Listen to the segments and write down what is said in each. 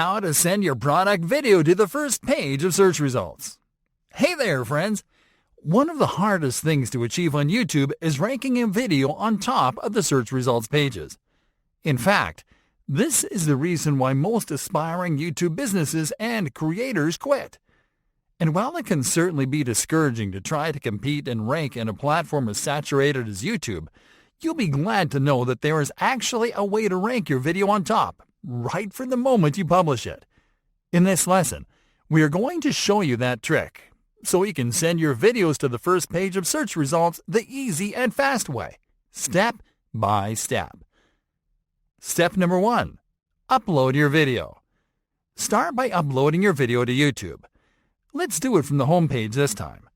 How to send your product video to the first page of search results. Hey there, friends! One of the hardest things to achieve on YouTube is ranking a video on top of the search results pages. In fact, this is the reason why most aspiring YouTube businesses and creators quit. And while it can certainly be discouraging to try to compete and rank in a platform as saturated as YouTube, you'll be glad to know that there is actually a way to rank your video on top, right from the moment you publish it. In this lesson, we are going to show you that trick, so you can send your videos to the first page of search results the easy and fast way, step by step. Step number 1. Upload your video. Start by uploading your video to YouTube. Let's do it from the home page this time.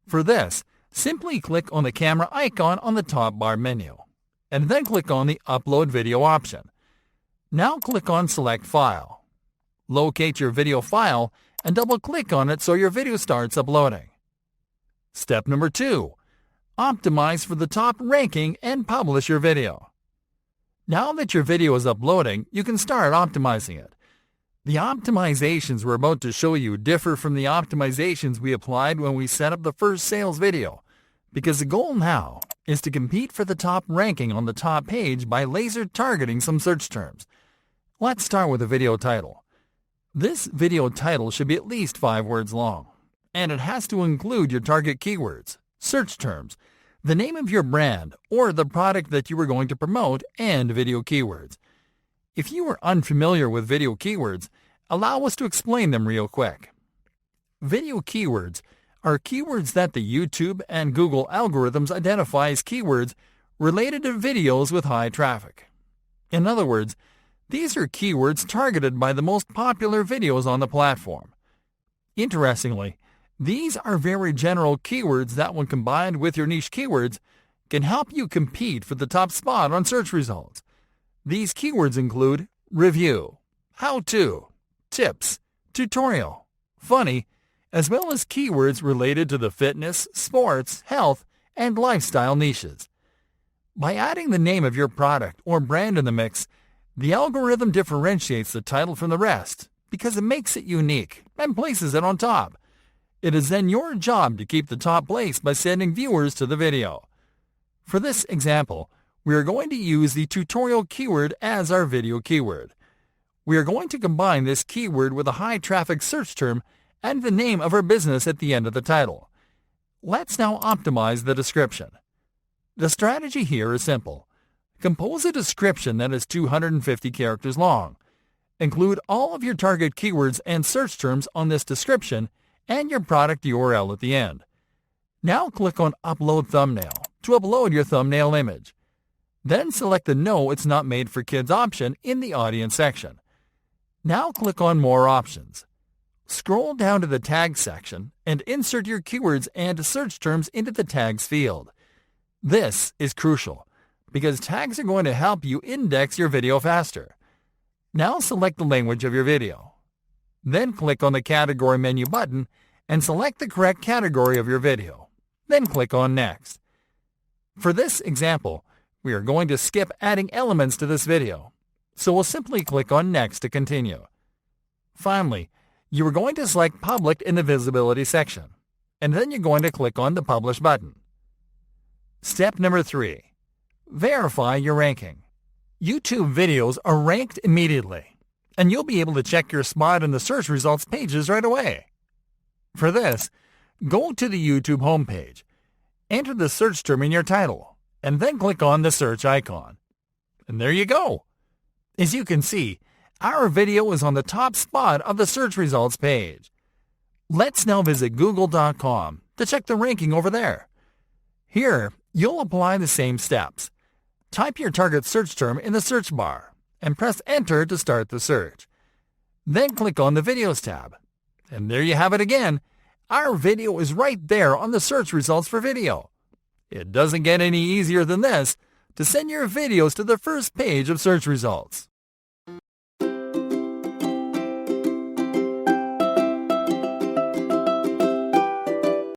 For this, simply click on the camera icon on the top bar menu, and then click on the Upload Video option. Now click on Select File. Locate your video file and double-click on it so your video starts uploading. Step number 2. Optimize for the top ranking and publish your video. Now that your video is uploading, you can start optimizing it. The optimizations we're about to show you differ from the optimizations we applied when we set up the first sales video, because the goal now is to compete for the top ranking on the top page by laser targeting some search terms. Let's start with the video title. This video title should be at least 5 words long, and it has to include your target keywords, search terms, the name of your brand or the product that you are going to promote, and video keywords. If you are unfamiliar with video keywords, allow us to explain them real quick. Video keywords are keywords that the YouTube and Google algorithms identify as keywords related to videos with high traffic. In other words, these are keywords targeted by the most popular videos on the platform. Interestingly, these are very general keywords that, when combined with your niche keywords, can help you compete for the top spot on search results. These keywords include review, how-to, tips, tutorial, funny, as well as keywords related to the fitness, sports, health, and lifestyle niches. By adding the name of your product or brand in the mix, the algorithm differentiates the title from the rest because it makes it unique and places it on top. It is then your job to keep the top place by sending viewers to the video. For this example, we are going to use the tutorial keyword as our video keyword. We are going to combine this keyword with a high-traffic search term and the name of our business at the end of the title. Let's now optimize the description. The strategy here is simple. Compose a description that is 250 characters long. Include all of your target keywords and search terms on this description and your product URL at the end. Now click on Upload Thumbnail to upload your thumbnail image. Then select the No It's Not Made for Kids option in the Audience section. Now click on More Options. Scroll down to the Tags section and insert your keywords and search terms into the Tags field. This is crucial because tags are going to help you index your video faster. Now select the language of your video. Then click on the Category menu button and select the correct category of your video. Then click on Next. For this example, we are going to skip adding elements to this video, so we'll simply click on Next to continue. Finally, you are going to select Public in the Visibility section, and then you're going to click on the Publish button. Step number 3. Verify your ranking. YouTube videos are ranked immediately, and you'll be able to check your spot in the search results pages right away. For this, go to the YouTube homepage, enter the search term in your title, and then click on the search icon. And there you go! As you can see, our video is on the top spot of the search results page. Let's now visit google.com to check the ranking over there. Here, you'll apply the same steps. Type your target search term in the search bar and press Enter to start the search. Then click on the Videos tab. And there you have it again. Our video is right there on the search results for video. It doesn't get any easier than this to send your videos to the first page of search results.